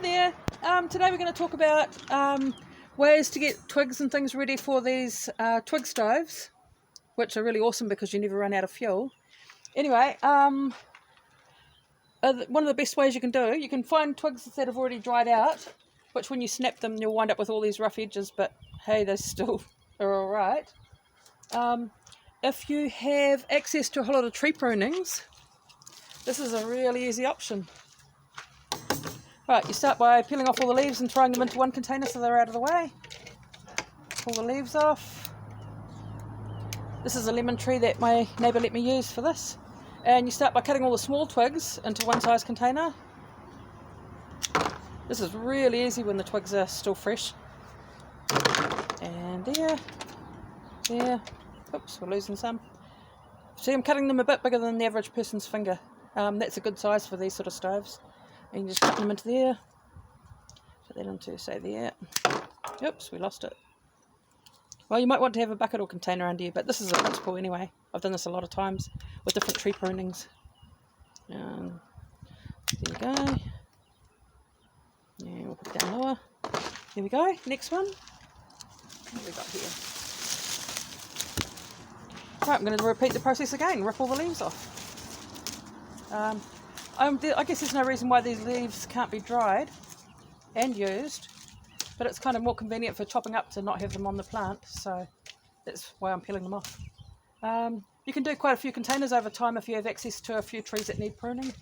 Hi there. Today we're going to talk about ways to get twigs and things ready for these twig stoves, which are really awesome because you never run out of fuel. Anyway, one of the best ways you can find twigs that have already dried out, which when you snap them you'll wind up with all these rough edges, but hey, they still are alright. If you have access to a whole lot of tree prunings, this is a really easy option. Right, you start by peeling off all the leaves and throwing them into one container so they're out of the way. Pull the leaves off. This is a lemon tree that my neighbour let me use for this. And you start by cutting all the small twigs into one size container. This is really easy when the twigs are still fresh. And there. Oops, we're losing some. See, I'm cutting them a bit bigger than the average person's finger. That's a good size for these sort of stoves. And you just cut them into there. Put that into, say, there. Oops, we lost it. Well, you might want to have a bucket or container under you, but this is a principle anyway. I've done this a lot of times with different tree prunings. There you go. Yeah, we'll put it down lower. There we go. Next one. What have we got here? Right, I'm going to repeat the process again. Rip all the leaves off. I guess there's no reason why these leaves can't be dried and used, but it's kind of more convenient for chopping up to not have them on the plant, so that's why I'm peeling them off. You can do quite a few containers over time if you have access to a few trees that need pruning.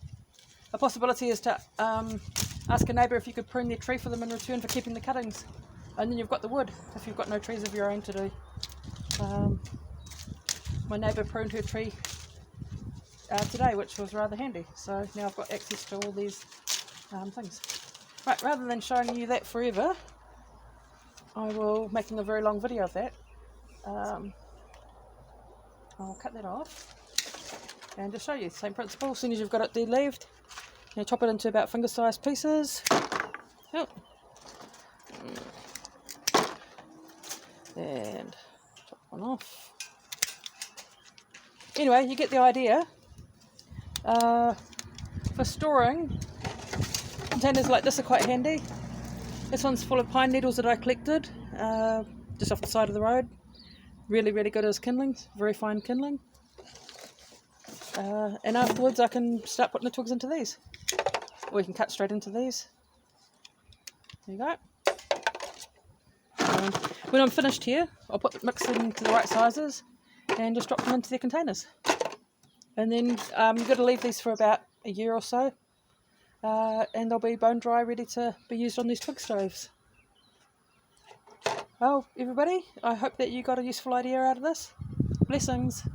A possibility is to ask a neighbour if you could prune their tree for them in return for keeping the cuttings, and then you've got the wood if you've got no trees of your own to do. My neighbour pruned her tree today, which was rather handy, so now I've got access to all these things. Right, rather than showing you that forever, I will making a very long video of that. I'll cut that off and just show you the same principle. As soon as you've got it de-leaved, you chop it into about finger-sized pieces. Oh. And chop one off. Anyway, you get the idea. For storing, containers like this are quite handy. This one's full of pine needles that I collected just off the side of the road. Really, really good as kindling, very fine kindling. And afterwards I can start putting the twigs into these. Or you can cut straight into these. There you go. When I'm finished here, I'll mix them into the right sizes and just drop them into their containers. And then you've got to leave these for about a year or so, and they'll be bone dry, ready to be used on these twig stoves. Well, everybody, I hope that you got a useful idea out of this. Blessings.